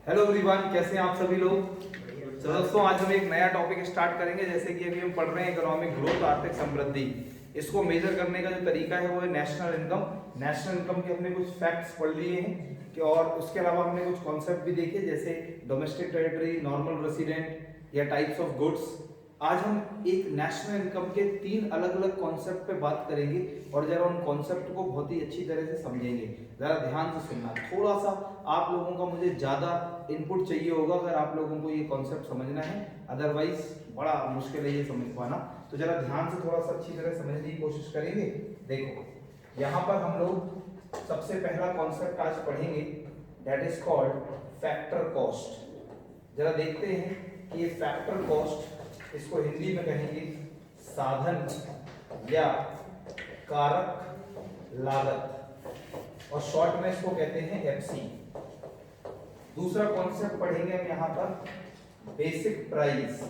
Hello everyone, कैसे हैं आप सभी लोग। तो दोस्तों आज हम एक नया टॉपिक स्टार्ट करेंगे। जैसे कि अभी हम पढ़ रहे हैं इकोनॉमिक ग्रोथ, आर्थिक समृद्धि। इसको मेजर करने का जो तरीका है वो है नेशनल इनकम। नेशनल इनकम के हमने कुछ फैक्ट्स पढ़ लिए हैं कि और उसके अलावा हमने कुछ कॉन्सेप्ट भी देखे, जैसे डोमेस्टिक टेरिटरी, नॉर्मल रेसिडेंट या टाइप्स ऑफ गुड्स। आज हम एक नेशनल इनकम के 3 अलग अलग कॉन्सेप्ट पे बात करेंगे और जरा उन कॉन्सेप्ट को बहुत ही अच्छी तरह से समझेंगे। जरा ध्यान से सुनना। थोड़ा सा आप लोगों का मुझे ज्यादा इनपुट चाहिए होगा अगर आप लोगों को ये कॉन्सेप्ट समझना है, अदरवाइज बड़ा मुश्किल है ये समझ पाना। तो जरा ध्यान से थोड़ा सा अच्छी तरह समझने की कोशिश करेंगे। देखो यहाँ पर हम लोग सबसे पहला कॉन्सेप्ट आज पढ़ेंगे, that is called factor cost. जरा देखते हैं कि ये फैक्टर कॉस्ट, इसको हिंदी में कहेंगे साधन या कारक लागत, और शॉर्ट में इसको कहते हैं एफसी। दूसरा कॉन्सेप्ट पढ़ेंगे हम यहाँ पर बेसिक प्राइस।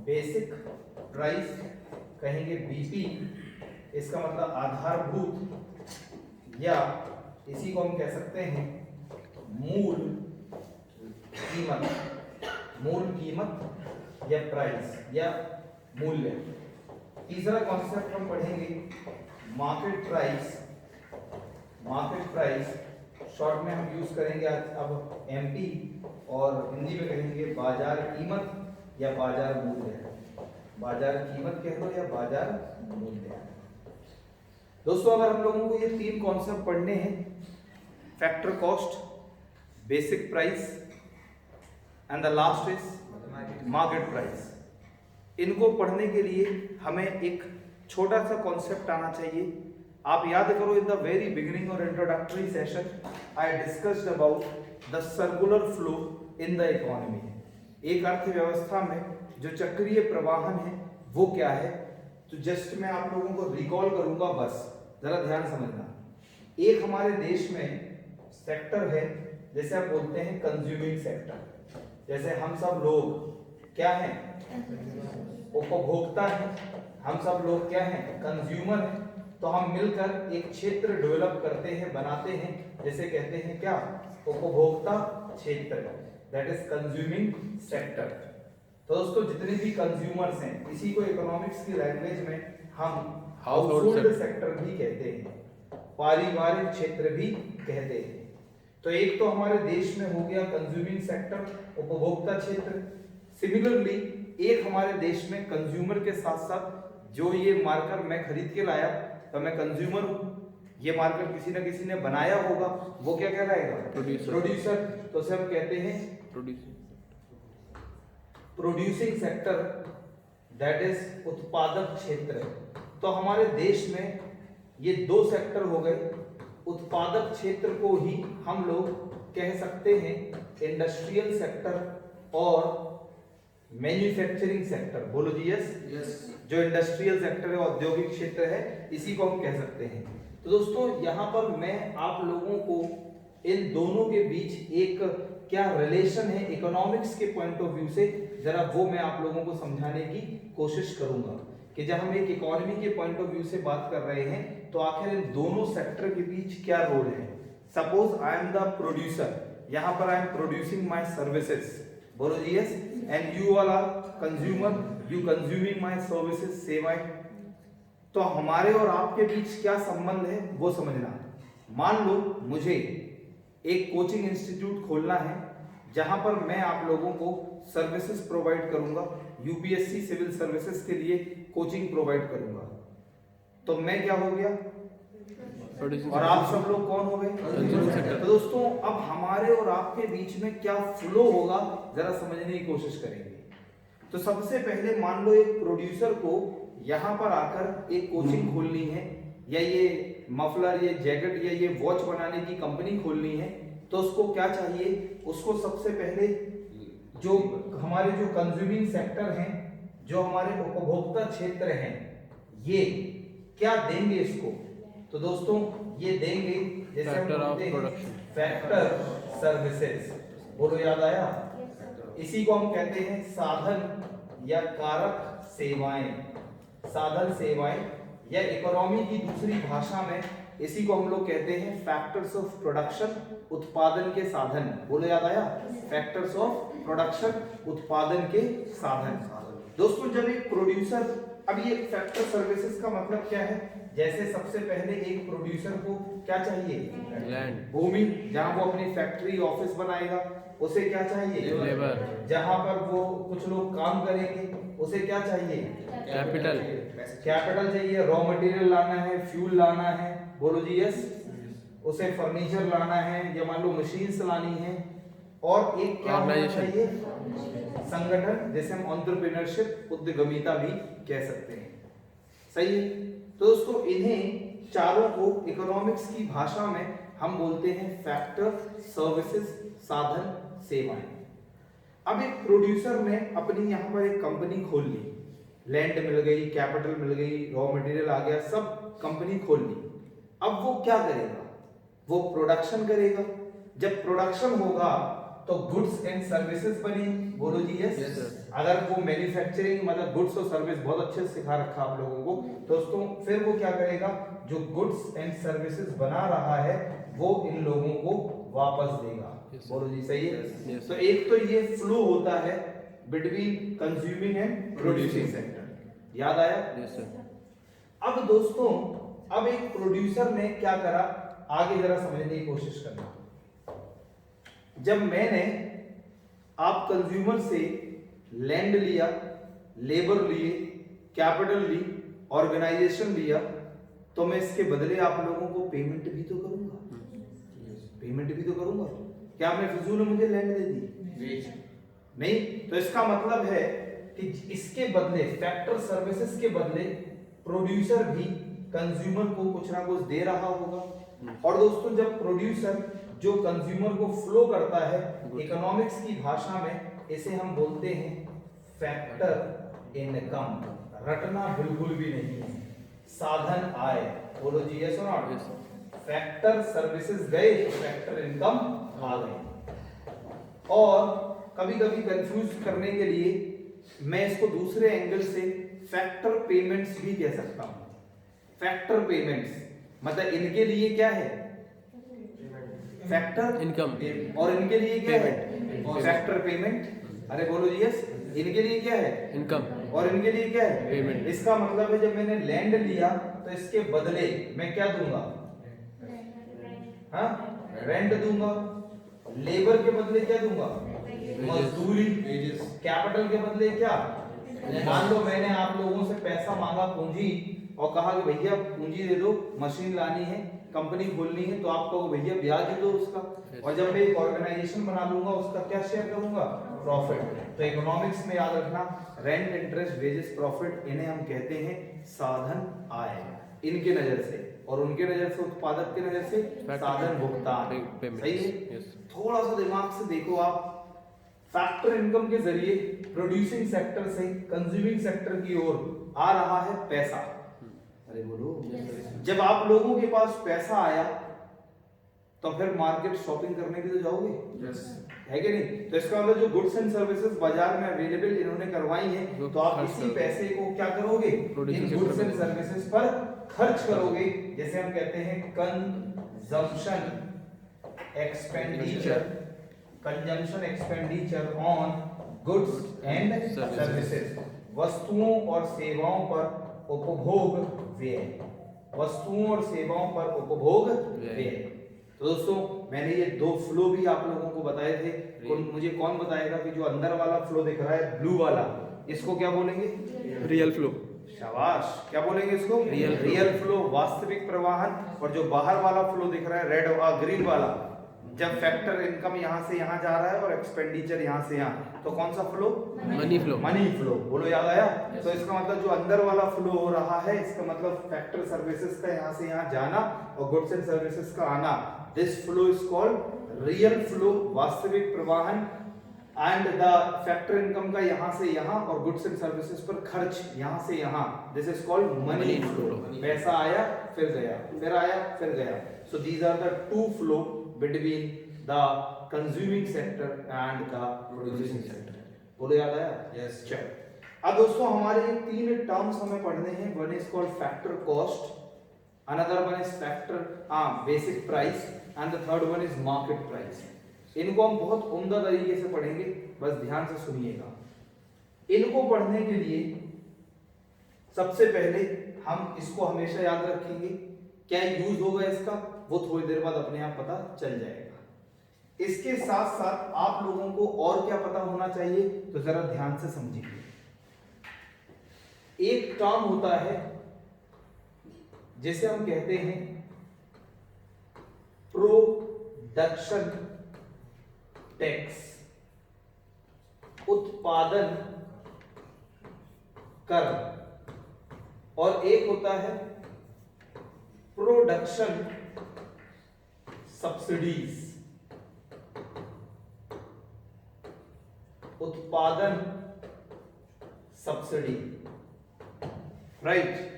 बेसिक प्राइस कहेंगे बीपी, इसका मतलब आधारभूत, या इसी को हम कह सकते हैं मूल कीमत। मूल कीमत या प्राइस या मूल्य। तीसरा कॉन्सेप्ट हम पढ़ेंगे market price. Market price short में हम यूज करेंगे अब एमपी, और हिंदी में कहेंगे बाजार कीमत या बाजार मूल्य। बाजार कीमत कह लो या बाजार मूल्य। दोस्तों अगर हम लोगों को ये 3 कॉन्सेप्ट पढ़ने हैं, factor cost, basic price and the last is market price, इनको पढ़ने के लिए हमें एक छोटा सा कॉन्सेप्ट आना चाहिए। आप याद करो, इन द वेरी बिगिनिंग और introductory session I discussed about the circular flow in the economy. एक अर्थव्यवस्था में जो चक्रीय प्रवाहन है वो क्या है, तो जस्ट मैं आप लोगों को रिकॉल करूंगा, बस जरा ध्यान समझना। एक हमारे देश में सेक्टर है, जैसे आप बोलते हैं कंज्यूमिंग सेक्टर। जैसे हम सब लोग क्या हैं, उपभोक्ता हैं। हम सब लोग क्या हैं, कंज्यूमर हैं। तो हम मिलकर एक क्षेत्र डेवलप करते हैं, बनाते हैं, जैसे कहते हैं क्या, उपभोक्ता क्षेत्र, दैट इज कंज्यूमिंग सेक्टर। तो दोस्तों जितने भी कंज्यूमर्स हैं, इसी को इकोनॉमिक्स की लैंग्वेज में हम हाउसहोल्ड सेक्टर भी कहते हैं, पारिवारिक क्षेत्र भी कहते हैं। तो एक तो हमारे देश में हो गया कंज्यूमिंग सेक्टर, उपभोक्ता क्षेत्र। सिमिलरली एक हमारे देश में कंज्यूमर के साथ साथ जो ये मार्कर मैं खरीद के लाया, तो मैं कंज्यूमर हूं। ये मार्कर किसी न किसी ने बनाया होगा, वो क्या कहलाएगा, प्रोड्यूसर। तो उसे हम कहते हैं प्रोड्यूसिंग सेक्टर, दैट इज उत्पादक क्षेत्र। तो हमारे देश में ये 2 सेक्टर हो गए। उत्पादक क्षेत्र को ही हम लोग कह सकते हैं इंडस्ट्रियल सेक्टर और मैन्युफैक्चरिंग सेक्टर। बोलो जी यस। जो इंडस्ट्रियल सेक्टर है, औद्योगिक क्षेत्र है, इसी को हम कह सकते हैं। तो दोस्तों यहाँ पर मैं आप लोगों को इन दोनों के बीच एक क्या रिलेशन है इकोनॉमिक्स के पॉइंट ऑफ व्यू से, जरा वो मैं आप लोगों को समझाने की कोशिश करूंगा कि जब हम एक इकोनॉमी के पॉइंट ऑफ व्यू से बात कर रहे हैं तो आखिर इन दोनों सेक्टर के बीच क्या रोल है। Suppose I am the producer, यहाँ पर I am producing my services, बोलो जी yes, and you all are consumer, you consuming my services, सेवाएं। तो हमारे और आपके बीच क्या संबंध है वो समझना। मान लो मुझे एक कोचिंग इंस्टीट्यूट खोलना है जहां पर मैं आप लोगों को सर्विसेज प्रोवाइड करूंगा, यूपीएससी सिविल सर्विसेज के लिए कोचिंग प्रोवाइड करूंगा। तो मैं क्या हो गया और आप सब लोग कौन हो गए। तो दोस्तों अब हमारे और आपके बीच में क्या फ्लो होगा, जरा समझने की कोशिश करेंगे। तो सबसे पहले मान लो एक प्रोड्यूसर को यहाँ पर आकर एक कोचिंग खोलनी है, या ये मफलर, ये जैकेट या ये वॉच बनाने की कंपनी खोलनी है, तो उसको क्या चाहिए, उसको सबसे पहले जो हमारे जो कंज्यूमिंग सेक्टर हैं, जो हमारे उपभोक्ता क्षेत्र हैं, ये क्या देंगे इसको। तो दोस्तों ये देंगे, जैसे factor of production, factor services. बोलो याद आया। इसी को हम कहते हैं साधन या कारक सेवाएं। साधन सेवाएं, या इकोनॉमी की दूसरी भाषा में इसी को हम लोग कहते हैं फैक्टर्स ऑफ प्रोडक्शन, उत्पादन के साधन। बोलो याद आया? फैक्टर्स ऑफ प्रोडक्शन, उत्पादन के साधन। दोस्तों जब एक प्रोड्यूसर, अब ये फैक्टर सर्विसेज का मतलब क्या है? जैसे सबसे पहले एक प्रोड्यूसर को क्या चाहिए? लैंड, भूमि, जहां वो अपनी फैक्ट्री ऑफिस बनाएगा। उसे क्या चाहिए? लेबर, जहां पर वो कुछ लोग काम करेंगे उसे क्या चाहिए? कैपिटल, कैपिटल चाहिए। रॉ मटेरियल लाना है, फ्यूल लाना है, बोलो जी यस। उसे फर्नीचर लाना है या मान लो मशीन्स लानी है। और एक क्या होना चाहिए? संगठन, जैसे हम एंटरप्रेन्योरशिप, उद्यमिता भी कह सकते हैं। सही है। तो दोस्तों इन्हें चारों को इकोनॉमिक्स की भाषा में हम बोलते हैं फैक्टर, सर्विसेज, साधन, सेवाएं। अब एक प्रोड्यूसर ने अपनी यहाँ पर एक कंपनी खोल ली, लैंड मिल गई, कैपिटल मिल गई, रॉ मटेरियल आ गया, सब कंपनी खोल ली। अब वो क्या करेगा? वो प्रोडक्शन करेगा। जब प्रोडक्शन होगा तो गुड्स एंड सर्विसेज बनी। बोलो जी यस। अगर वो मैन्युफैक्चरिंग मतलब गुड्स और सर्विस बहुत अच्छे से सिखा रखा आप लोगों को, दोस्तों फिर वो क्या करेगा? जो गुड्स एंड सर्विसेज बना रहा है वो इन लोगों को वापस देगा। बोलो जी सही है। तो एक तो ये फ्लो होता है between consuming and producing sector. याद आया? Yes sir. अब दोस्तों अब एक प्रोड्यूसर ने क्या करा, आगे जरा समझने की कोशिश करना। जब मैंने आप कंज्यूमर से लैंड लिया, लेबर लिए, कैपिटल ली, ऑर्गेनाइजेशन लिया, तो मैं इसके बदले आप लोगों को पेमेंट भी तो करूंगा। पेमेंट भी तो करूंगा। क्या आपने फिजूल में मुझे लैंड दे दी? नहीं। तो इसका मतलब है कि इसके बदले, फैक्टर सर्विसेज के बदले प्रोड्यूसर भी कंज्यूमर को कुछ ना कुछ दे रहा होगा। और दोस्तों जब प्रोड्यूसर जो कंज्यूमर को फ्लो करता है, इकोनॉमिक्स की भाषा में इसे हम बोलते हैं फैक्टर इनकम। रटना बिल्कुल भी नहीं है। साधन आय। बोलो जी यस और नॉट। फैक्टर सर्विसेज गए तो फैक्टर इनकम आ गए। और कभी कभी कंफ्यूज करने के लिए मैं इसको दूसरे एंगल से फैक्टर पेमेंट्स भी कह सकता हूं। फैक्टर पेमेंट्स मतलब इनके लिए क्या है? Factor income. और इनके लिए क्या है? Factor payment. अरे बोलो जी यस। इनके लिए क्या है? इनकम। और इनके लिए क्या है? पेमेंट। इसका मतलब है जब मैंने लैंड लिया तो इसके बदले मैं क्या दूंगा? हाँ, रेंट दूंगा। लेबर के बदले क्या दूंगा? मजदूरी। कैपिटल के बदले क्या? मान लो मैंने आप लोगों से पैसा मांगा, पूंजी, और कहा कि भैया पूंजी दे दो, मशीन लानी है, कंपनी खोलनी है, तो आप कहो भैया ब्याज दे दो उसका। और जब मैं एक ऑर्गेनाइजेशन बना लूंगा उसका क्या शेयर करूंगा? प्रॉफिट। तो इकोनॉमिक्स में याद रखना, रेंट, इंटरेस्ट, वेजेस, प्रॉफिट, इन्हें हम कहते हैं साधन आय। इनके नजर से, और उनके नजर से, उत्पादक के नजर से साधन भुगतान। सही है। थोड़ा सा दिमाग से देखो आप, फैक्टर इनकम के जरिए प्रोड्यूसिंग सेक्टर से कंज्यूमिंग सेक्टर की ओर आ रहा है पैसा। अरे बोलो। जब आप लोगों के पास पैसा आया तो फिर मार्केट शॉपिंग करने भी तो जाओगे। है कि नहीं? तो इसका मतलब जो गुड्स एंड सर्विसेज बाजार में अवेलेबल इन्होंने करवाई है, तो आप इसी पैसे को क्या करोगे? इन गुड्स एंड सर्विसेज पर खर्च करोगे। जैसे हम कहते हैं consumption expenditure, consumption expenditure on goods and services. वस्तुओं और सेवाओं पर उपभोग व्यय। वस्तुओं और सेवाओं पर उपभोग व्यय। तो दोस्तों मैंने ये दो फ्लो भी आप लोगों को बताए थे। मुझे कौन बताएगा कि जो अंदर वाला फ्लो दिख रहा है ब्लू वाला, इसको क्या बोलेंगे? Real flow. शाबाश। क्या बोलेंगे इसको? रियल फ्लो, वास्तविक प्रवाहन। और जो बाहर वाला फ्लो दिख रहा है रेड और ग्रीन वाला, जब फैक्टर इनकम यहां से यहां जा रहा है और एक्सपेंडिचर यहां से यहां, तो कौन सा flow? Money flow. Money flow. बोलो याद आया? तो इसका मतलब जो अंदर वाला फ्लो हो रहा है, इसका मतलब फैक्टर सर्विसेज का यहां से यहां जाना और गुड्स एंड सर्विसेज का आना। This flow is called real flow, वास्तविक प्रवाहन। एंड द फैक्टर इनकम का यहां से यहां और गुड्स एंड सर्विसेज पर खर्च यहां से यहां, this is called money flow. पैसा आया फिर गया, फिर आया फिर गया। So these are the two flow between the consuming sector and the producing sector. बोलो याद आया? यस। चलो अब दोस्तों हमारे ये तीन टर्म्स हमें पढ़ने हैं। One is called factor cost, another one is factor basic price and the third one is market price. इनको हम बहुत उम्दा तरीके से पढ़ेंगे, बस ध्यान से सुनिएगा। इनको पढ़ने के लिए सबसे पहले हम इसको हमेशा याद रखेंगे, क्या यूज होगा इसका वो थोड़ी देर बाद अपने आप पता चल जाएगा। इसके साथ साथ आप लोगों को और क्या पता होना चाहिए तो जरा ध्यान से समझिए। एक टर्म होता है जिसे हम कहते हैं प्रोडक्शन टैक्स, उत्पादन कर, और एक होता है प्रोडक्शन सब्सिडीज, उत्पादन सब्सिडी, राइट।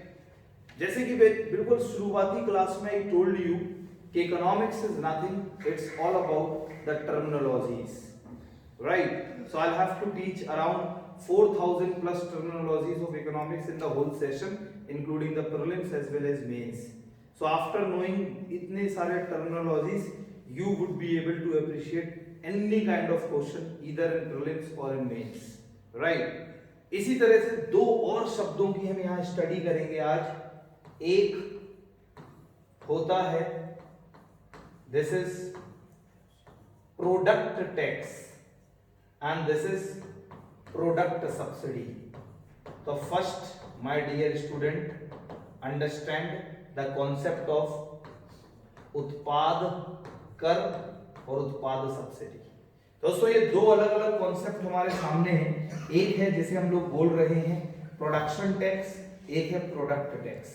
जैसे कि बिल्कुल शुरुआती क्लास में आई टोल्ड यू कि economics is nothing, it's all about the terminologies, right. So I have to teach around 4000 plus terminologies of economics in the whole session, including the prelims as well as mains. So after knowing इतने सारे terminologies, you would be able to appreciate any kind of question either in prelims or in mains, right? इसी तरह से दो और शब्दों की हम यहाँ स्टडी करेंगे आज। एक होता है this is product tax and this is product subsidy. So first, my dear student, understand the concept of उत्पाद कर और उत्पाद सब्सिडी। दोस्तों ये दो अलग अलग कॉन्सेप्ट हमारे सामने हैं। एक है जिसे हम लोग बोल रहे हैं प्रोडक्शन टैक्स, एक है प्रोडक्ट टैक्स।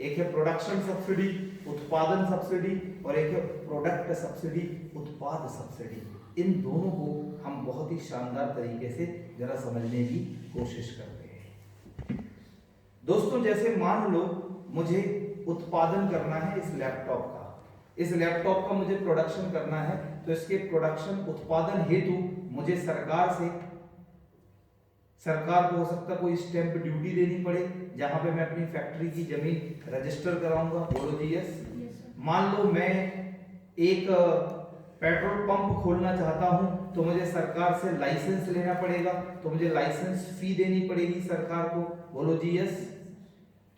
एक है प्रोडक्शन सब्सिडी, उत्पादन सब्सिडी, और एक है प्रोडक्ट सब्सिडी, उत्पाद सब्सिडी। इन दोनों को हम बहुत ही शानदार तरीके से जरा समझने की कोशिश करते हैं। दोस्तों जैसे मान लो मुझे उत्पादन करना है इस लैपटॉप का, इस लैपटॉप का मुझे प्रोडक्शन करना है, तो इसके प्रोडक्शन उत्पादन हेतु मुझे सरकार को हो सकता कोई स्टैंप ड्यूटी देनी पड़े, जहां पे मैं अपनी फैक्ट्री की जमीन रजिस्टर कराऊंगा। बोलो जी यस। मान लो मैं एक पेट्रोल पंप खोलना चाहता हूं, तो मुझे सरकार से लाइसेंस लेना पड़ेगा, तो मुझे लाइसेंस फी देनी पड़ेगी सरकार को। बोलो जी यस।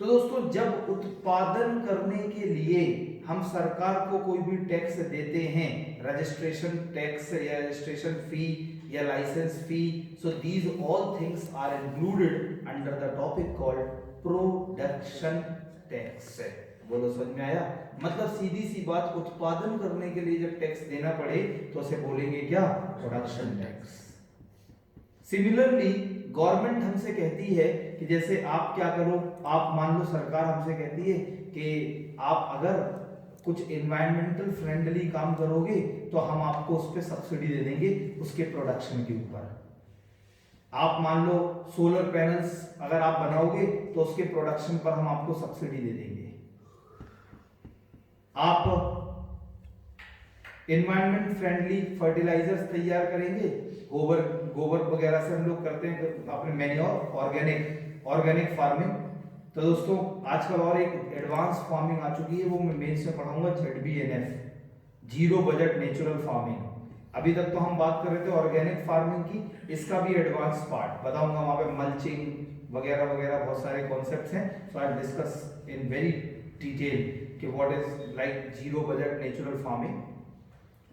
तो दोस्तों जब उत्पादन करने के लिए हम सरकार को कोई भी टैक्स देते हैं, रजिस्ट्रेशन टैक्स या रजिस्ट्रेशन फी या licence fee, so these all things are included under the topic called production tax. बोलो समझ में आया? मतलब सीधी सी बात, उत्पादन करने के लिए जब टैक्स देना पड़े तो उसे बोलेंगे क्या? Production tax. सिमिलरली गवर्नमेंट हमसे कहती है कि जैसे आप क्या करो, आप मान लो सरकार हमसे कहती है कि आप अगर कुछ एनवायरमेंटल फ्रेंडली काम करोगे तो हम आपको उस पर सब्सिडी दे देंगे उसके प्रोडक्शन के ऊपर। आप मान लो सोलर पैनल्स अगर आप बनाओगे तो उसके प्रोडक्शन पर हम आपको सब्सिडी दे देंगे। आप एनवायरमेंट फ्रेंडली फर्टिलाइजर्स तैयार करेंगे, गोबर वगैरह से हम लोग करते हैं अपने मैन्योर, ऑर्गेनिक फार्मिंग। तो दोस्तों आजकल और एक एडवांस फार्मिंग आ चुकी है, वो मैं मेंस में पढ़ाऊंगा, ZBNF, zero budget natural farming. अभी तक तो हम बात कर रहे थे ऑर्गेनिक फार्मिंग की, इसका भी एडवांस पार्ट बताऊंगा, वहां पे मल्चिंग वगैरह वगैरह बहुत सारे कॉन्सेप्ट्स हैं। So I discuss in very detail कि what is like zero budget natural farming.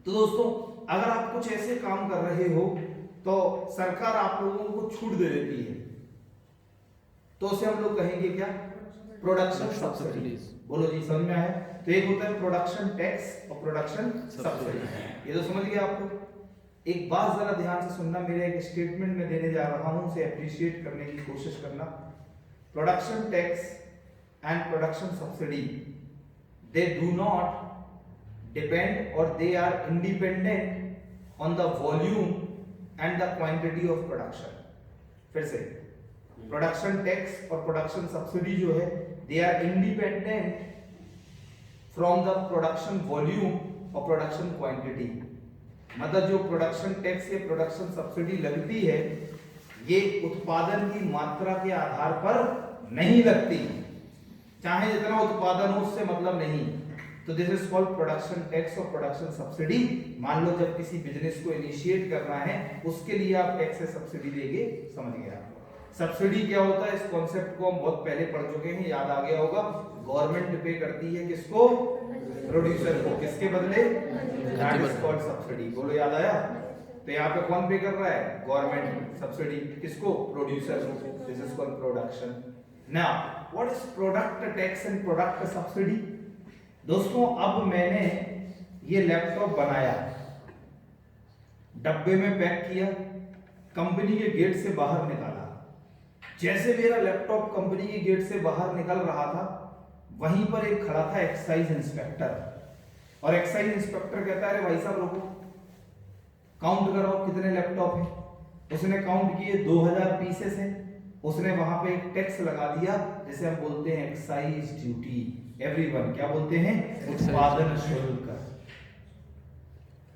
तो दोस्तों अगर आप कुछ ऐसे काम कर रहे हो तो सरकार आप लोगों को छूट दे देती है, तो उसे हम लोग कहेंगे क्या? Production subsidies. बोलो जी समझ में आया? तो एक होता है प्रोडक्शन टैक्स और प्रोडक्शन सब्सिडी। ये तो समझ गए आप लोग। एक बात जरा ध्यान से सुनना, मेरे एक स्टेटमेंट में देने जा रहा हूं, उसे अप्रिशिएट करने की कोशिश करना। Production tax and production subsidy, they do not depend or they are independent on the volume and the quantity of production। फिर से प्रोडक्शन टैक्स और प्रोडक्शन सब्सिडी जो है, they are independent from the production volume और production quantity. मतलब जो production tax या production subsidy लगती है ये उत्पादन की मात्रा के आधार पर नहीं लगती, चाहे जितना उत्पादन हो उससे मतलब नहीं। तो this is called production tax और प्रोडक्शन सब्सिडी। मान लो जब किसी बिजनेस को इनिशिएट करना है उसके लिए आप टैक्स या सब्सिडी देंगे, समझ गए आप। सब्सिडी क्या होता है, इस कॉन्सेप्ट को हम बहुत पहले पढ़ चुके हैं, याद आ गया होगा। गवर्नमेंट पे करती है किसको, प्रोड्यूसर को, किसके बदले, दैट इज कॉल्ड सब्सिडी। बोलो याद आया। तो यहाँ पे कौन पे कर रहा है, गवर्नमेंट सब्सिडी किसको, प्रोड्यूसर को। This is called production. Now what is product tax and product subsidy. दोस्तों अब मैंने ये लैपटॉप बनाया, डब्बे में पैक किया, कंपनी के गेट से बाहर निकाला। जैसे मेरा लैपटॉप कंपनी के गेट से बाहर निकल रहा था, वहीं पर एक खड़ा था एक्साइज इंस्पेक्टर, और एक्साइज इंस्पेक्टर कहता है अरे भाई साहब रुको, काउंट करो कितने लैपटॉप हैं। उसने काउंट किए 2000 पीसेस हैं। उसने वहां पे एक टैक्स लगा दिया, जिसे हम बोलते हैं एक्साइज ड्यूटी। एवरीवन क्या बोलते हैं, उत्पादन शुल्क।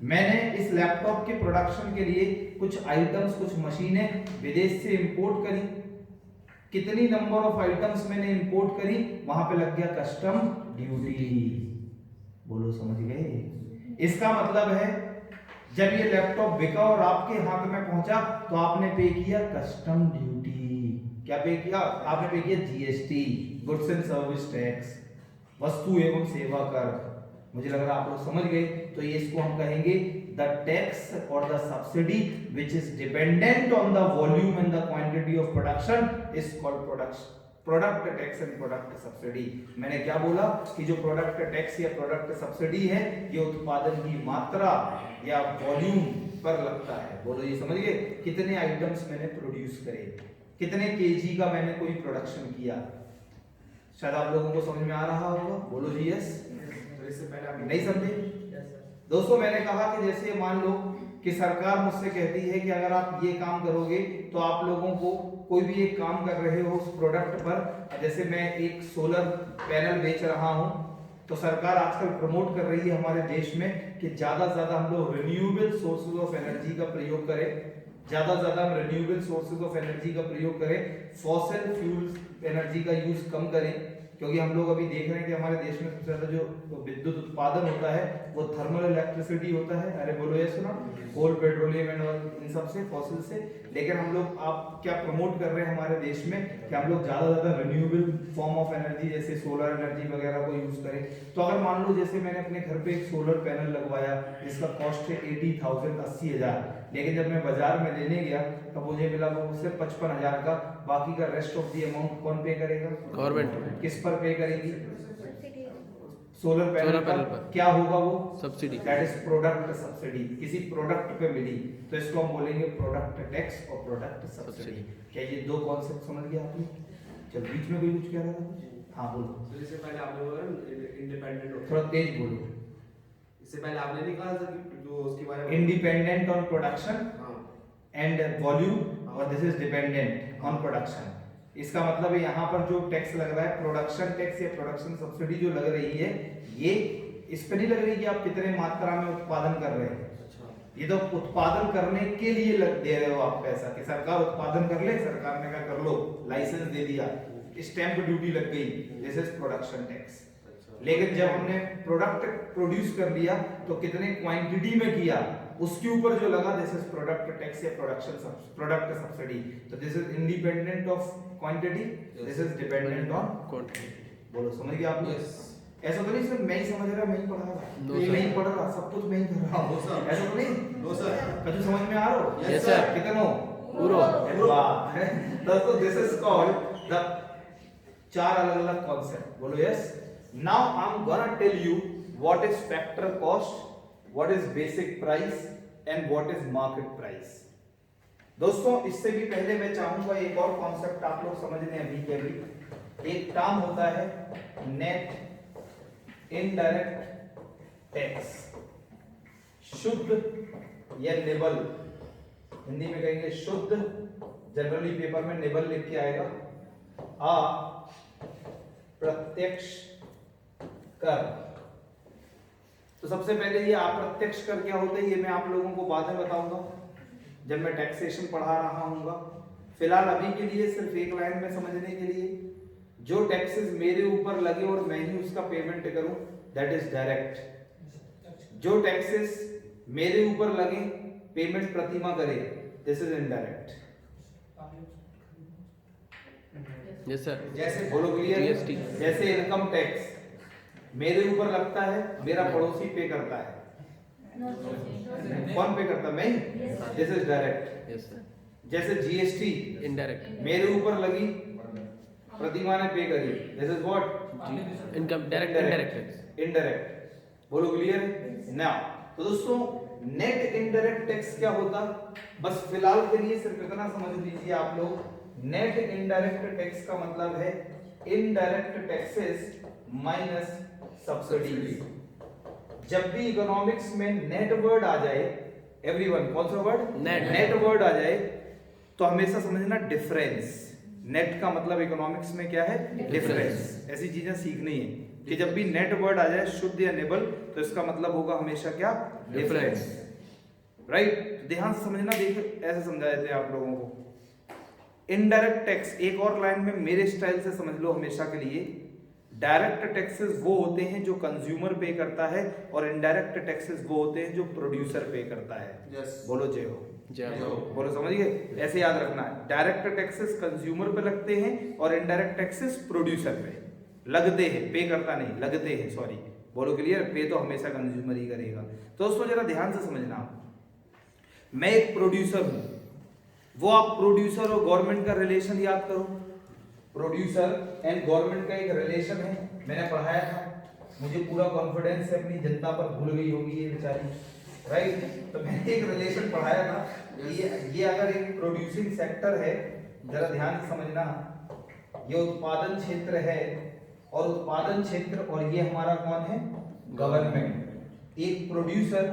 मैंने इस लैपटॉप के प्रोडक्शन के लिए कुछ आइटम्स, कुछ मशीनें विदेश से इंपोर्ट करी। कितनी नंबर ऑफ आइटम्स मैंने इंपोर्ट करी, वहां पे लग गया कस्टम ड्यूटी। बोलो समझ गए। इसका मतलब है जब ये लैपटॉप बिका और आपके हाथ में पहुंचा तो आपने पे किया कस्टम ड्यूटी। क्या पे किया, आपने पे किया GST, goods and service tax, वस्तु एवं सेवा कर। मुझे लग रहा आप लोग समझ गए। तो ये इसको हम कहेंगे द टैक्स और the subsidy which is dependent on the volume and the quantity of production is called product tax and product subsidy. मैंने क्या बोला कि जो प्रोडक्ट टैक्स या प्रोडक्ट सब्सिडी है ये उत्पादन की मात्रा या वॉल्यूम पर लगता है। बोलो ये समझ गए, कितने आइटम्स मैंने प्रोड्यूस करे, कितने केजी का मैंने कोई प्रोडक्शन किया। शायद आप लोगों को समझ में आ रहा होगा। बोलो जी यस। तो इससे पहले आप नहीं समझे दोस्तों, मैंने कहा कि जैसे मान लो कि सरकार मुझसे कहती है कि अगर आप ये काम करोगे तो आप लोगों को कोई भी एक काम कर रहे हो उस प्रोडक्ट पर, जैसे मैं एक सोलर पैनल बेच रहा हूं, तो सरकार आजकल प्रमोट कर रही है हमारे देश में कि ज्यादा से ज्यादा हम लोग रिन्यूएबल सोर्सेज ऑफ एनर्जी का प्रयोग करें, ज्यादा से ज्यादा हम रिन्यूएबल सोर्सेज ऑफ एनर्जी का प्रयोग करें, फॉसिल फ्यूल्स एनर्जी का यूज कम करें। क्योंकि हम लोग अभी देख रहे हैं कि हमारे देश में सबसे ज्यादा जो विद्युत उत्पादन होता है वो थर्मल इलेक्ट्रिसिटी होता है। अरे बोलो ये सुनो, कोल, पेट्रोलियम एंड इन सब से, फॉसिल से। लेकिन हम लोग आप क्या प्रमोट कर रहे हैं हमारे देश में कि हम लोग ज्यादा से ज्यादा रिन्यूएबल फॉर्म ऑफ एनर्जी जैसे सोलर एनर्जी वगैरह को यूज करें। तो अगर मान लो जैसे मैंने अपने घर पे एक सोलर पैनल लगवाया जिसका कॉस्ट है 80,000, 80,000, लेकिन जब मैं बाजार में लेने गया तो मुझे मिला वो सिर्फ 55,000 का। बाकी का रेस्ट ऑफ द अमाउंट कौन पे करेगा, गवर्नमेंट। किस पर पे करेगी, सोलर पैनल पर। क्या होगा वो, subsidy. That is product subsidy, किसी प्रोडक्ट पे मिली। तो इसको हम बोलेंगे प्रोडक्ट टैक्स और प्रोडक्ट सब्सिडी। क्या ये दो कॉन्सेप्ट समझ गए आपने। चलो बीच में कोई कुछ कह रहा था कुछ, हाँ बोलो। तो इससे पहले आपने बोला इंडिपेंडेंट होता है। थोड़ा तेज बोलो। इससे पहले आपने नहीं कहा था कि जो उसके बारे में इंडिपेंडेंट ऑन प्रोडक्शन हाँ एंड वॉल्यूम, और this is dependent on production. इसका मतलब है यहाँ पर जो टैक्स लग रहा है, प्रोडक्शन टैक्स या प्रोडक्शन सब्सिडी जो लग रही है, ये इस पे नहीं लग रही कि आप कितने मात्रा में उत्पादन कर रहे हैं। अच्छा, ये तो उत्पादन करने के लिए दे रहे हो आप पैसा, कि सरकार उत्पादन कर ले, सरकार ने कहा कर लो, लाइसेंस दे दिया, स्टैंप ड्यूटी लग गई, दिस इज प्रोडक्शन टैक्स। अच्छा। लेकिन जब हमने प्रोडक्ट प्रोड्यूस कर दिया तो कितने क्वांटिटी में किया उसके ऊपर जो लगा, दिस इज प्रोडक्ट टैक्स या प्रोडक्ट सब्सिडी। तो this is independent of quantity, this is dependent on quantity. बोलो समझ गए आप लोग। Yes. ऐसा तो नहीं सिर्फ मैं ही समझ रहा, मैं ही पढ़ा रहा, No, ये sir. मैं ही पढ़ रहा, सब कुछ मैं ही कर रहा No, sir. हूँ। ऐसा तो नहीं, नो सर। कभी समझ में आ रहा हो। Yes, sir. कितनो पूरो। वाह। दोस्तों दिस इज कॉल्ड द चार अलग अलग कॉन्सेप्ट। बोलो yes. Now I am gonna tell you what is factor cost, what is basic price and what is market price. दोस्तों इससे भी पहले मैं चाहूंगा एक और कॉन्सेप्ट आप लोग समझ लें अभी के अभी। एक टर्म होता है नेट इनडायरेक्ट टैक्स, शुद्ध या निबल, हिंदी में कहेंगे शुद्ध, जनरली पेपर में निबल लिख के आएगा। अप्रत्यक्ष कर। तो सबसे पहले ये अप्रत्यक्ष कर क्या होता है ये मैं आप लोगों को बाद में बताऊंगा जब मैं टैक्सेशन पढ़ा रहा हूँगा। फिलहाल अभी के लिए सिर्फ एक लाइन में समझने के लिए जो टैक्सेस मेरे ऊपर लगे और मैं ही उसका पेमेंट करूं, दैट इज डायरेक्ट। जो टैक्सेस मेरे ऊपर लगे, पेमेंट प्रतिमा करे, this is indirect. Yes sir. जैसे बोलो क्लियर? GST। जैसे इनकम टैक्स मेरे ऊपर लगता है, मेरा पड़ोसी पे करता है। कौन पे करता है? मैं ही। This is direct. Yes sir. जैसे जीएसटी इनडायरेक्ट। मेरे ऊपर लगी, प्रतिमा ने पे करी, this is what? Income direct indirect. Indirect. बोलो क्लियर? नाउ तो दोस्तों नेट इनडायरेक्ट टैक्स क्या होता, बस फिलहाल के लिए सिर्फ इतना समझ लीजिए आप लोग, नेट इनडायरेक्ट टैक्स का मतलब है इनडायरेक्ट टैक्सेस माइनस सब्सिडीज। जब भी इकोनॉमिक्स में नेट वर्ड आ जाए, एवरीवन कौन सा वर्ड? नेट वर्ड आ जाए तो हमेशा समझना डिफरेंस। नेट का मतलब इकोनॉमिक्स में क्या है? डिफरेंस। ऐसी चीजें सीखनी है कि जब भी नेट वर्ड आ जाए शुद्ध या निबल, तो इसका मतलब होगा हमेशा क्या? डिफरेंस। राइट? ध्यान से समझना। देखिए ऐसे समझा देते हैं आप लोगों को। इनडायरेक्ट टैक्स एक और लाइन में मेरे स्टाइल से समझ लो हमेशा के लिए। डायरेक्ट टैक्सेस वो होते हैं जो कंज्यूमर पे करता है, और इनडायरेक्ट टैक्सेस वो होते हैं जो प्रोड्यूसर पे करता है। Yes. बोलो जय हो। जय हो। बोलो, समझ गए? ऐसे याद रखना है, डायरेक्ट टैक्सेस कंज्यूमर पे लगते हैं और इनडायरेक्ट टैक्सेस प्रोड्यूसर पे लगते हैं। पे करता नहीं, लगते हैं, सॉरी। बोलो क्लियर? पे तो हमेशा कंज्यूमर ही करेगा। तो दोस्तों जरा ध्यान से समझना, मैं एक प्रोड्यूसर हूं, वो आप प्रोड्यूसर और गवर्नमेंट का रिलेशन याद करो। प्रोड्यूसर एंड गवर्नमेंट का एक रिलेशन है, मैंने पढ़ाया था, मुझे पूरा कॉन्फिडेंस है अपनी जनता पर, भूल गई होगी ये बेचारी, राइट? तो मैंने एक रिलेशन पढ़ाया था। ये अगर एक प्रोड्यूसिंग सेक्टर है, जरा ध्यान से समझना, ये उत्पादन क्षेत्र है, और उत्पादन क्षेत्र और ये हमारा कौन है? गवर्नमेंट। एक प्रोड्यूसर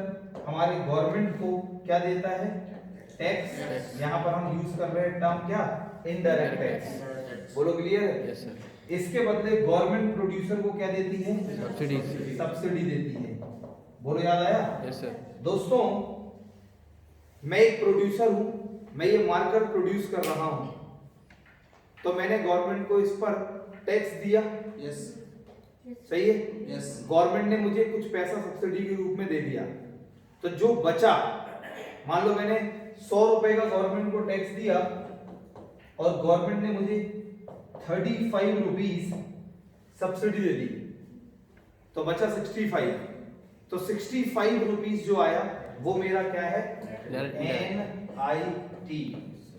हमारे गवर्नमेंट को क्या देता है? टैक्स। यहाँ पर हम यूज कर रहे हैं टर्म क्या? Indirect tax. बोलो क्लियर? Yes sir. इसके बदले गवर्नमेंट प्रोड्यूसर को क्या देती है? सब्सिडीज। सब्सिडी देती है। बोलो याद आया? Yes sir. दोस्तों मैं एक प्रोड्यूसर हूं, मैं ये मार्कर प्रोड्यूस कर रहा हूं, तो मैंने गवर्नमेंट को इस पर टैक्स दिया। Yes. सही है? Yes. गवर्नमेंट ने मुझे कुछ पैसा सब्सिडी के रूप में दे दिया, तो जो बचा, मान लो मैंने 100 रुपए का गवर्नमेंट को टैक्स दिया और गवर्नमेंट ने मुझे 35 रुपीज सब्सिडी दे दी, तो बचा 65। तो 65 रुपीज जो आया वो मेरा क्या है? NIT,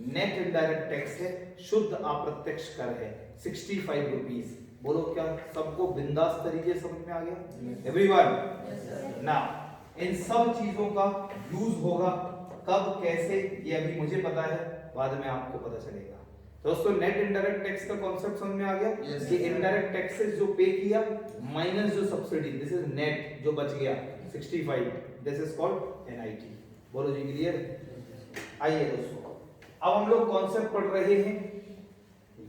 नेट इनडायरेक्ट टैक्स है, शुद्ध अप्रत्यक्ष कर है, 65 रुपीज। बोलो क्या सबको बिंदास तरीके से समझ में आ गया? एवरीवन ना, इन सब चीजों का यूज होगा कब, कैसे, ये अभी मुझे पता है, बाद में आपको पता चलेगा। दोस्तों नेट इनडायरेक्ट टैक्स का कॉन्सेप्ट समझ में आ गया? Yes. कि इनडायरेक्ट टैक्सेस जो पे किया माइनस जो सब्सिडी, दिस इज नेट, जो बच गया 65, दिस इज कॉल्ड NIT। बोलो जी क्लियर? आइए दोस्तों, अब हम लोग कॉन्सेप्ट पढ़ रहे हैं।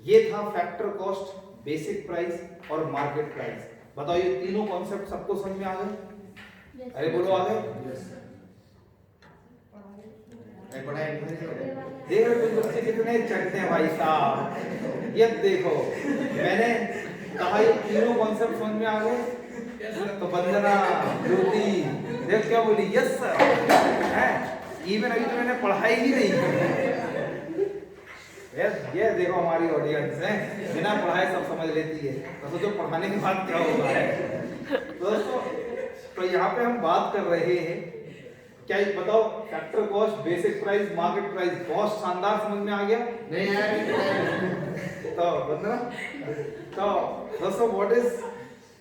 ये था फैक्टर कॉस्ट, बेसिक प्राइस और मार्केट प्राइस। बताओ ये तीनों कॉन्सेप्ट सबको समझ में आ गए? अरे बोलो आ गए? देख रहे हो बच्चे कितने चढ़ते हैं भाई साहब। ये देखो मैंने कहा ये तीनों कॉन्सेप्ट समझ में आ गए, तो वंदना, ज्योति देख क्या बोली? यस सर है। इवन अभी तो मैंने पढ़ाई ही नहीं। ये देखो हमारी ऑडियंस है, बिना पढ़ाए सब समझ लेती है, तो सोचो पढ़ाने के बाद क्या होगा है। दोस्तों तो यहाँ पे हम बात कर रहे हैं, क्या ये बताओ, factor cost, basic price, market price, बहुत शानदार समझ में आ गया? नहीं यार। तो वंदना, तो दोस्तों what is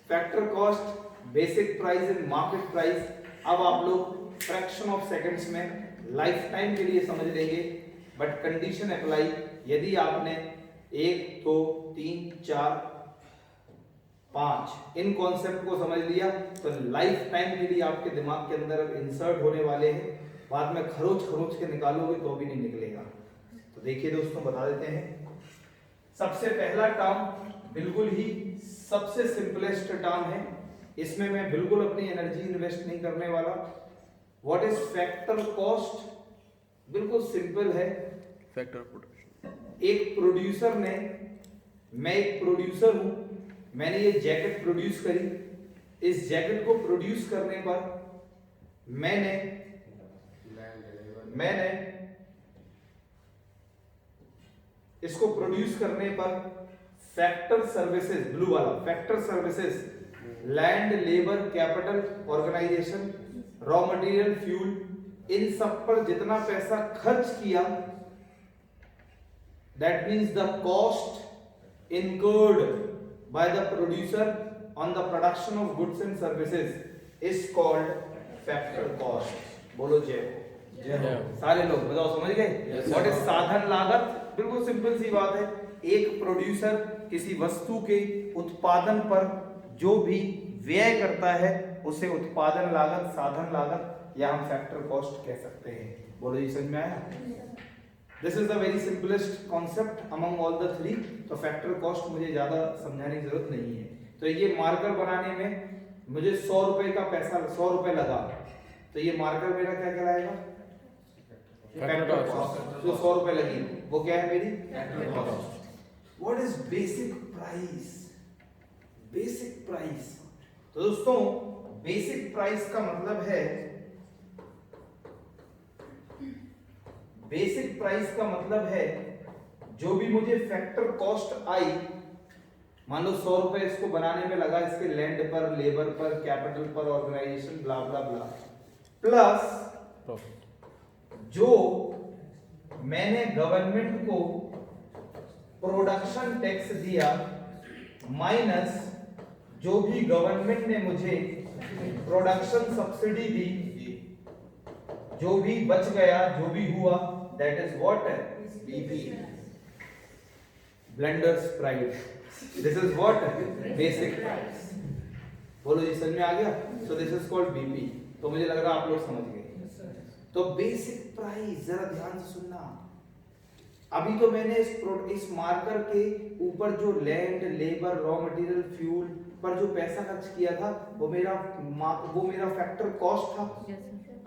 factor cost, basic price and market price? अब आप लोग फ्रैक्शन ऑफ सेकंड्स में लाइफ टाइम के लिए समझ लेंगे, बट कंडीशन अप्लाई, यदि आपने 1 2 3 4 5 इन कॉन्सेप्ट को समझ लिया तो लाइफ टाइम के लिए आपके दिमाग के अंदर इंसर्ट होने वाले हैं, बाद में खरोच खरोच के निकालोगे तो भी नहीं निकलेगा। तो देखिए दोस्तों बता देते हैं, सबसे पहला टर्म बिल्कुल ही सबसे सिंपलेस्ट टर्म है, इसमें मैं बिल्कुल अपनी एनर्जी इन्वेस्ट नहीं करने वाला। What is factor cost? बिल्कुल सिंपल है। Factor production. एक प्रोड्यूसर ने मैं एक प्रोड्यूसर हूं, मैंने ये जैकेट प्रोड्यूस करी, इस जैकेट को प्रोड्यूस करने पर मैंने इसको प्रोड्यूस करने पर फैक्टर सर्विसेज, ब्लू वाला factor services, land, labour, capital, organisation, raw material, fuel, इन सब पर जितना पैसा खर्च किया, that means the cost incurred by the producer on the production of goods and services is called factor cost. बोलो जय हो। सारे लोग बताओ समझ गए व्हाट इज साधन लागत? बिल्कुल सिंपल सी बात है, एक प्रोड्यूसर किसी वस्तु के उत्पादन पर जो भी व्यय करता है उसे उत्पादन लागत, साधन लागत या हम फैक्टर कॉस्ट कह सकते हैं। बोलो जी समझ में आया? This is the very simplest concept among all the three. तो फैक्टर कॉस्ट मुझे ज्यादा समझाने की जरूरत नहीं है। तो ये मार्कर बनाने में मुझे 100 रुपए का पैसा, 100 रुपए लगा, तो ये मार्कर मेरा क्या कहलाएगा? Factor cost. जो 100 रुपए लगी वो क्या है मेरी? Factor cost. What is basic price? Basic price, तो दोस्तों बेसिक प्राइस का मतलब है, बेसिक प्राइस का मतलब है जो भी मुझे फैक्टर कॉस्ट आई, मान लो 100 रुपए इसको बनाने में लगा, इसके लैंड पर, लेबर पर, कैपिटल पर, ऑर्गेनाइजेशन, ब्ला ब्ला ब्ला, प्लस जो मैंने गवर्नमेंट को प्रोडक्शन टैक्स दिया, माइनस जो भी गवर्नमेंट ने मुझे प्रोडक्शन सब्सिडी दी, जो भी बच गया, जो भी हुआ, that is what? BP, blenders price. This is what? Basic price. बोलो जी समझ में आ गया? सो दिस इज कॉल्ड बीपी। तो मुझे लग रहा आप लोग समझ गए। तो बेसिक प्राइस जरा ध्यान से सुनना। अभी तो मैंने इस मार्कर के ऊपर जो land, labour, raw material, fuel पर जो पैसा खर्च किया था वो मेरा फैक्टर कॉस्ट था।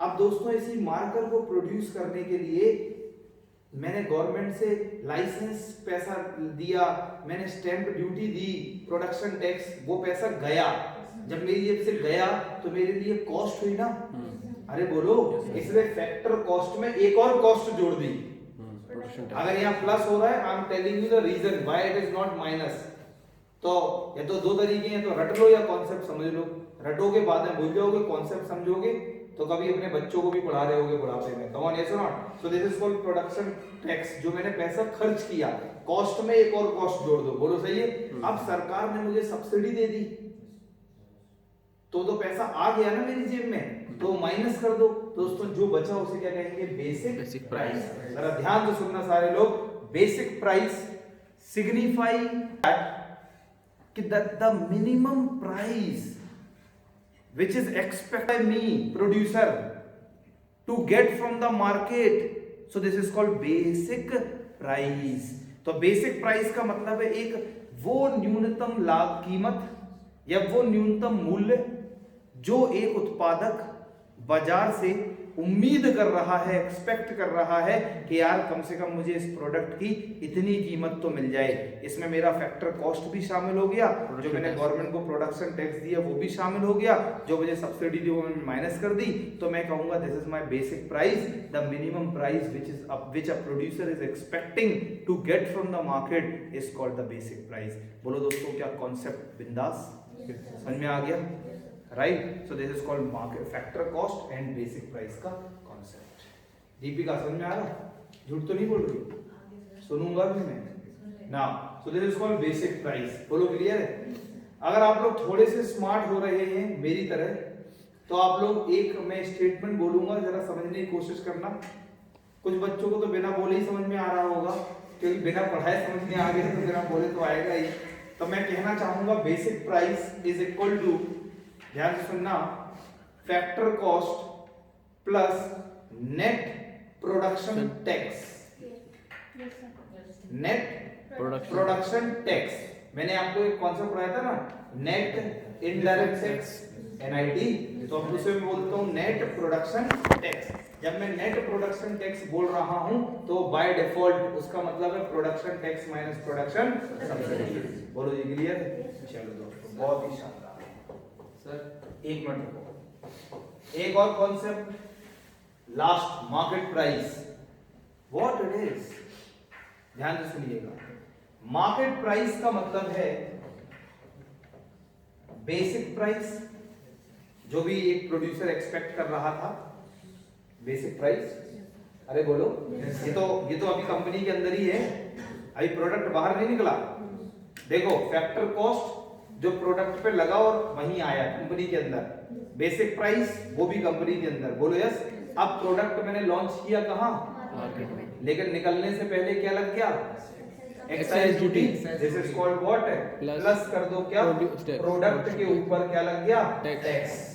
अब दोस्तों इसी मार्कर को प्रोड्यूस करने के लिए मैंने गवर्नमेंट से लाइसेंस पैसा दिया, मैंने स्टैंप ड्यूटी दी, प्रोडक्शन टैक्स, वो पैसा गया। जब मेरी जेब से गया तो मेरे लिए कॉस्ट हुई ना? अरे बोलो, इसलिए फैक्टर कॉस्ट में एक और कॉस्ट जोड़ दी। अगर यहाँ प्लस हो रहा है, I am telling you the reason why it is not minus. तो या तो दो तरीके हैं, तो रट लो या कॉन्सेप्ट समझ लो। रटोगे बाद में भूल जाओगे, कॉन्सेप्ट समझोगे तो कभी अपने बच्चों को भी पढ़ा रहे होगे बुढ़ापे में। कम ऑन, यस और not? So this is called production tax. जो मैंने पैसा खर्च किया, कॉस्ट में एक और कॉस्ट जोड़ दो। बोलो सही है? अब सरकार ने मुझे सब्सिडी दे दी तो पैसा आ गया ना मेरी जेब में, तो माइनस कर दो। दोस्तों जो बचा उसे क्या कहेंगे? Basic price. जरा ध्यान से सुनना सारे लोग। बेसिक प्राइस सिग्निफाई कि the minimum price which is expected by me, producer, to get from the market. So this is called basic price. तो basic price का मतलब है एक वो न्यूनतम लाभ कीमत या वो न्यूनतम मूल्य जो एक उत्पादक बाजार से उम्मीद कर रहा है, एक्सपेक्ट कर रहा है कि यार कम से कम मुझे इस प्रोडक्ट की इतनी कीमत तो मिल जाए। इसमें मेरा फैक्टर कॉस्ट भी शामिल हो गया, जो मैंने गवर्नमेंट को प्रोडक्शन टैक्स दिया वो भी शामिल हो गया, जो मुझे सब्सिडी दी वो मैंने माइनस कर दी। तो मैं कहूंगा this is my basic price, the minimum price which a producer is expecting to get from the market is called the basic price. बोलो दोस्तों, क्या कॉन्सेप्ट बिंदास समझ में आ गया? Right. So this is called market factor cost and basic price का concept. Deepika समझ में आ रहा? झूठ तो नहीं बोल रही? सुनूंगा भी मैं ना। सो this is called basic price. बोलो क्लियर है? अगर आप लोग थोड़े से स्मार्ट हो रहे हैं मेरी तरह, तो आप लोग एक मैं स्टेटमेंट बोलूंगा, जरा समझने की कोशिश करना। कुछ बच्चों को तो बिना बोले ही समझ में आ रहा होगा, क्योंकि बिना पढ़ाए समझ में आ गया, तो बिना बोले तो आएगा ही। तो मैं कहना चाहूंगा basic price is equal to, ध्यान से सुनना, factor cost plus net production tax. Net production tax, मैंने आपको एक कॉन्सेप्ट पढ़ाया था ना, नेट इनडायरेक्ट टैक्स, NIT। तो अब उसे मैं बोलता हूं नेट प्रोडक्शन टैक्स। जब मैं नेट प्रोडक्शन टैक्स बोल रहा हूं तो बाय डिफॉल्ट उसका मतलब है production tax minus production subsidy. बोलो जी क्लियर है? चलो दोस्तों बहुत ही शानदार। सर एक मिनट रुको, एक और concept, last, market price. What it is, ध्यान से सुनिएगा। मार्केट प्राइस का मतलब है बेसिक प्राइस, जो भी एक प्रोड्यूसर एक्सपेक्ट कर रहा था, बेसिक प्राइस। अरे बोलो, ये तो अभी कंपनी के अंदर ही है, अभी प्रोडक्ट बाहर नहीं निकला। देखो फैक्टर कॉस्ट जो प्रोडक्ट पे लगा और वहीं आया कंपनी के अंदर, बेसिक प्राइस वो भी कंपनी के अंदर। बोलो यस। अब प्रोडक्ट मैंने लॉन्च किया कहाँ? मार्केट में। लेकिन निकलने से पहले क्या लग गया? Excise duty. This is called what? Plus कर दो क्या? प्रोडक्ट के ऊपर क्या लग गया? टैक्स।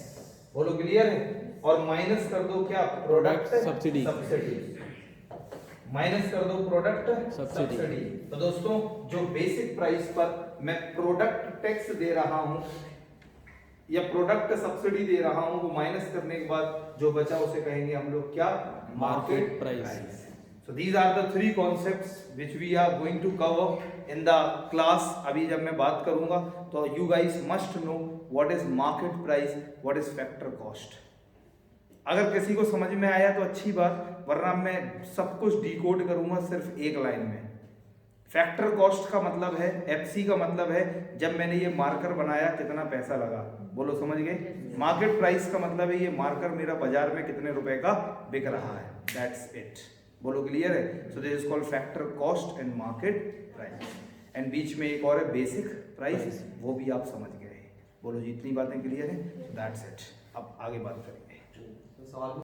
बोलो क्लियर है? और माइनस कर दो क्या? Product subsidy. माइनस कर दो प्रोडक्ट सब्सिडी। तो दोस्तों जो बेसिक प्राइस पर मैं प्रोडक्ट टैक्स दे रहा हूं या प्रोडक्ट सब्सिडी दे रहा हूं, वो माइनस करने के बाद जो बचा उसे कहेंगे हम लोग क्या? Market price. So these are the three concepts which we are going to cover in the class. अभी जब मैं बात करूंगा तो you guys must know what is market price, what is factor cost. अगर किसी को समझ में आया तो अच्छी बात, वरना मैं सब कुछ डिकोड करूंगा सिर्फ एक लाइन में। फैक्टर कॉस्ट का मतलब है, एफसी का मतलब है जब मैंने ये मार्कर बनाया कितना पैसा लगा। बोलो समझ गए? मार्केट प्राइस का मतलब है ये मार्कर मेरा बाजार में कितने रुपए का बिक रहा है। That's it. बोलो क्लियर है? So this is called factor cost and market price. And बीच में एक और है बेसिक प्राइस, वो भी आप समझ गए। बोलो जी इतनी बातें क्लियर है? That's it. अब आगे बात करेंगे। सवाल